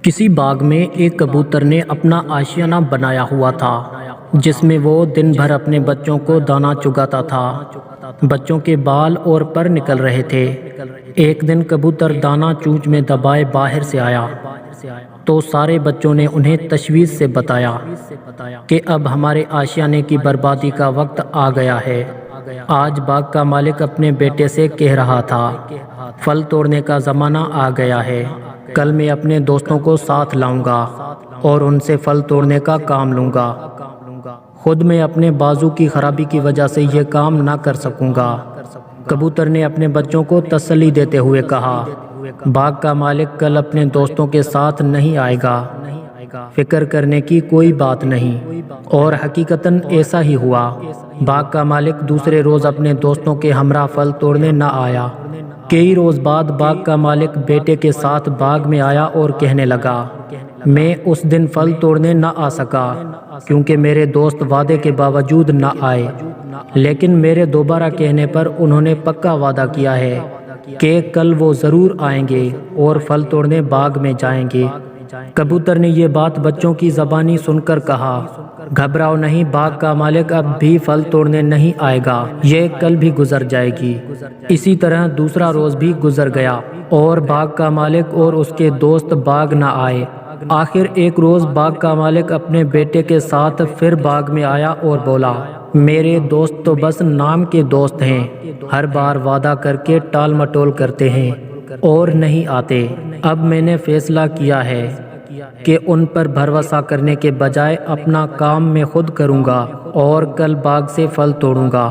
کسی باغ میں ایک کبوتر نے اپنا آشیانہ بنایا ہوا تھا جس میں وہ دن بھر اپنے بچوں کو دانہ چگاتا تھا۔ بچوں کے بال اور پر نکل رہے تھے۔ ایک دن کبوتر دانہ چونچ میں دبائے باہر سے آیا تو سارے بچوں نے انہیں تشویش سے بتایا کہ اب ہمارے آشیانے کی بربادی کا وقت آ گیا ہے۔ آج باغ کا مالک اپنے بیٹے سے کہہ رہا تھا، پھل توڑنے کا زمانہ آ گیا ہے۔ کل میں اپنے دوستوں کو ساتھ لاؤں گا اور ان سے پھل توڑنے کا کام لوں گا۔ خود میں اپنے بازو کی خرابی کی وجہ سے یہ کام نہ کر سکوں گا۔ کبوتر نے اپنے بچوں کو تسلی دیتے ہوئے کہا، باغ کا مالک کل اپنے دوستوں کے ساتھ نہیں آئے گا، فکر کرنے کی کوئی بات نہیں۔ اور حقیقتاً ایسا ہی ہوا۔ باغ کا مالک دوسرے روز اپنے دوستوں کے ہمراہ پھل توڑنے نہ آیا۔ کئی روز بعد باغ کا مالک بیٹے کے ساتھ باغ میں آیا اور کہنے لگا، میں اس دن پھل توڑنے نہ آ سکا کیونکہ میرے دوست وعدے کے باوجود نہ آئے، لیکن میرے دوبارہ کہنے پر انہوں نے پکا وعدہ کیا ہے کہ کل وہ ضرور آئیں گے اور پھل توڑنے باغ میں جائیں گے۔ کبوتر نے یہ بات بچوں کی زبانی سن کر کہا، گھبراؤ نہیں، باغ کا مالک اب بھی پھل توڑنے نہیں آئے گا، یہ کل بھی گزر جائے گی۔ اسی طرح دوسرا روز بھی گزر گیا اور باغ کا مالک اور اس کے دوست باغ نہ آئے۔ آخر ایک روز باغ کا مالک اپنے بیٹے کے ساتھ پھر باغ میں آیا اور بولا، میرے دوست تو بس نام کے دوست ہیں، ہر بار وعدہ کر کے ٹال مٹول کرتے ہیں اور نہیں آتے۔ اب میں نے فیصلہ کیا ہے کہ ان پر بھروسہ کرنے کے بجائے اپنا کام میں خود کروں گا اور کل باغ سے پھل توڑوں گا۔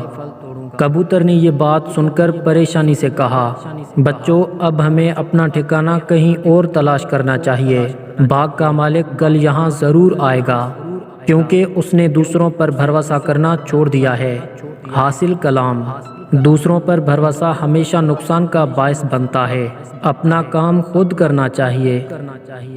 کبوتر نے یہ بات سن کر پریشانی سے کہا، بچوں، اب ہمیں اپنا ٹھکانہ کہیں اور تلاش کرنا چاہیے۔ باغ کا مالک کل یہاں ضرور آئے گا کیونکہ اس نے دوسروں پر بھروسہ کرنا چھوڑ دیا ہے۔ حاصل کلام: دوسروں پر بھروسہ ہمیشہ نقصان کا باعث بنتا ہے، اپنا کام خود کرنا چاہیے۔